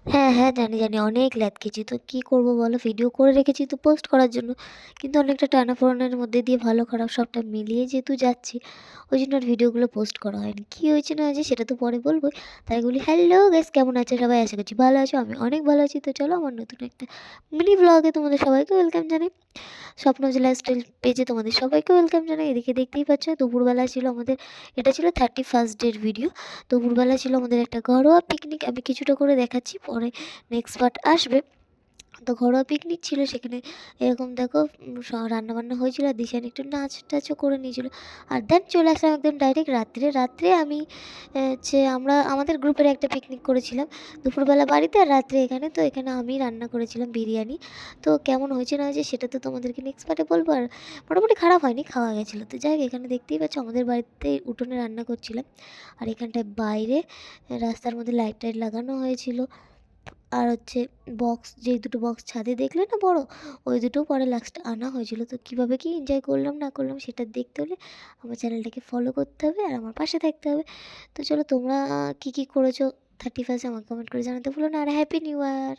হ্যাঁ, হ্যাঁ, জানি, জানি অনেক ল্যাদ খেয়েছি। তো কী করব বলো? ভিডিও করে রেখেছি তো পোস্ট করার জন্য। কিন্তু অনেকটা টানাপোড়েনের মধ্যে দিয়ে ভালো খারাপ সবটা মিলিয়ে যেহেতু যাচ্ছি, ওইজন্য আর ভিডিওগুলো পোস্ট করা হয়নি। কী হয়েছে না হয়েছে সেটা তো পরে বলবোই। তার আগে বলি, হ্যালো গাইস, কেমন আছো সবাই? আশা করছি ভালো আছো। আমি অনেক ভালো আছি। তো চলো আমার নতুন একটা মিনি ভ্লগে তোমাদের সবাইকে ওয়েলকাম জানাই। স্বপ্নজ লাইফস্টাইল পেজে তোমাদের সবাইকে ওয়েলকাম জানাই। এদিকে দেখতেই পাচ্ছ দুপুরবেলা ছিল আমাদের, এটা ছিল 31st ডের ভিডিও। দুপুরবেলা ছিল আমাদের একটা ঘরোয়া পিকনিক। আমি কিছুটা করে দেখাচ্ছি, পরে নেক্সট পার্ট আসবে। তো ঘরোয়া পিকনিক ছিল, সেখানে এরকম দেখো রান্নাবান্না হয়েছিল, আর দিশান একটু নাচ টাচও করে নিয়েছিল। আর দেন চলে আসলাম একদম ডাইরেক্ট রাত্রে। রাত্রে আমি হচ্ছে আমরা আমাদের গ্রুপের একটা পিকনিক করেছিলাম দুপুরবেলা বাড়িতে, আর রাত্রে এখানে। তো এখানে আমি রান্না করেছিলাম বিরিয়ানি। তো কেমন হয়েছে না হয়েছে সেটা তো তোমাদেরকে নেক্সট পার্টে বলবো। আর মোটামুটি খারাপ হয়নি, খাওয়া গেছিলো। তো যাই হোক, এখানে দেখতেই পাচ্ছ আমাদের বাড়িতে উঠোনে রান্না করছিলাম। আর এখানটায় বাইরে রাস্তার মধ্যে লাইট টাইট লাগানো হয়েছিল। আর হচ্ছে বক্স, যেই দুটো বক্স ছাদে দেখলে না বড়, ওই দুটো পরে লাস্টে আনা হয়েছিল। তো কীভাবে কী এনজয় করলাম না করলাম সেটা দেখতে হলে আমার চ্যানেলটাকে ফলো করতে হবে আর আমার পাশে থাকতে হবে। তো চলো, তোমরা কী কী করেছো 31 আমাকে কমেন্ট করে জানাতে ভুলো না। আর হ্যাপি নিউ ইয়ার।